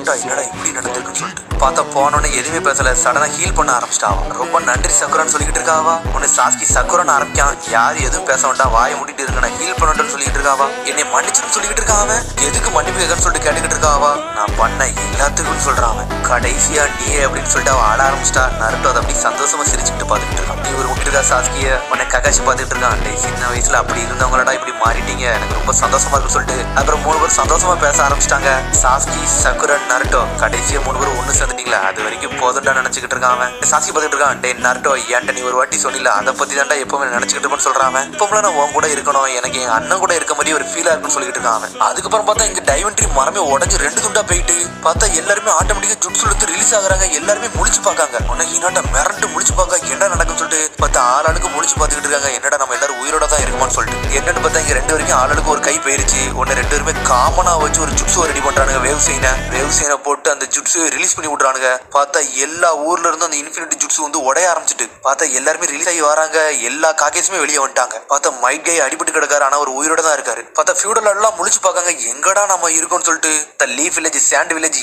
Hinata என்னடா இப்படி நடந்திருக்குன்னு சொல்லிட்டு பார்த்தா போனோன்னு எதுவுமே பேசல. சடனா ஹீல் பண்ண ஆரம்பிச்சிட்டாவா. ரொம்ப நன்றி சக்குரான்னு சொல்லிக்கிட்டு இருக்காவா. உன்னை சாஸ்கி சக்குரான்னு ஆரம்பிக்கான். யாரு எதுவும் பேச வேண்டாம், வாயை மூடிட்டு இருக்கு, நான் ஹீல் பண்ணட்டும்னு சொல்லிட்டு இருக்காவா. என்னை மன்னிச்சுன்னு சொல்லிக்கிட்டு இருக்காவ. எதுக்கு மன்னிப்பு கேட்கன்னு சொல்லிட்டு கேட்டுக்கிட்டு இருக்காவா. நான் பண்ண எல்லாத்துக்கும் சொல்றான். கடைசியா நீ அப்படின்னு சொல்லிட்டு அவ ஆட ஆரம்பிச்சிட்டா. நருட்டோ அதை அப்படி சந்தோஷமா சிரிச்சுட்டு பாத்துக்கிட்டு இருக்கான். நீ ஒரு விட்டுருக்கா சாஸ்கிய உன்னை ககாசி பாத்துக்கிட்டு இருக்கான். சின்ன வயசுல அப்படி இருந்தவங்களடா இப்படி மாறிட்டீங்க, எனக்கு ரொம்ப சந்தோஷமா இருக்குன்னு சொல்லிட்டு அப்புறம் 3 பேர் சந்தோஷமா பேச ஆரம்பிச்சிட்டாங்க. சாஸ்கி சக்குரன் நருட்டோ கடைசியா 3 பேர் ஒண்ணு சேர்ந்துட்டீங்களா, அது வரைக்கும் போதும்டா நினைச்சுக்கிட்டு இருக்கான். சாஸ்கி பாத்துக்கிட்டு இருக்கான். டே நருட்டோ ஏன்ட்ட நீ ஒரு வாட்டி சொன்னில அதை பத்தி தான்டா எப்பவுமே நினைச்சுக்கிட்டு இருப்பேன்னு சொல்றான். இப்போம்ல நான் உன் கூட இருக்கணும், எனக்கு என் அண்ணன் கூட இருக்க மாதிரி ஒரு ஃபீலா இருக்குன்னு சொல்லிட்டு இருக்கான். அதுக்கப்புறம் பார்த்தா இங்க டைவன்ட்ரி மரமே உடஞ்சு 2 துண்டா போயிட்டு பார்த்தா எல்லாருமே ஆட்டோமேட்டிக்கா ஜுட்ஸுல இருந்து ரிலீஸ் ஆகுறாங்க. எல்லாருமே முழிச்சு பாக்காங்க. உடனே ஹினாட்டா மிரண்டு முழிச்சு பாக்க என்ன நடக்குன்னு சொல்லிட்டு பார்த்தா ஆளாளுக்கு முழிச்சு பாத்துக்கிட்டு இருக்காங்க. என்னடா நம்ம எல்லாரும் உயிரோட தான் இருக்குமான்னு சொல்லிட்டு என்னன்னு பார்த்தா இங்க 2 வரைக்கும் ஆளாளுக்கு ஒரு கை போயிருச்சு. உடனே 2 பேருமே காமனா வச்சு ஒரு ஜுட்ஸோ ரெடி பண்றானுங்க. வேவ் சீனை போட்டு அந்த ஜுட்ஸை ரிலீஸ் பண்ணி விடுறானுங்க. பார்த்தா எல்லா ஊர்ல இருந்து அந்த இன்ஃபினிட்டி ஜுட்ஸ் வந்து உடைய ஆரம்பிச்சிட்டு பார்த்தா எல்லாருமே ரிலீஸ் ஆகி வராங்க. எல்லா காக்கேஸுமே வெளியே வந்துட்டாங்க. பார்த்தா மைட் கை அடிபட்டு கிடக்காரு, ஆனா ஒரு உயிரோட தான் இருக்காரு. பார்த்தா ஃபியூடல் எல்லாம் முழிச்சு பாக்காங்க, எங்கடா நம்ம இருக்கோம்னு சொல்லிட்டு லீஃப் வில்லேஜ், சாண்ட் வில்லேஜ்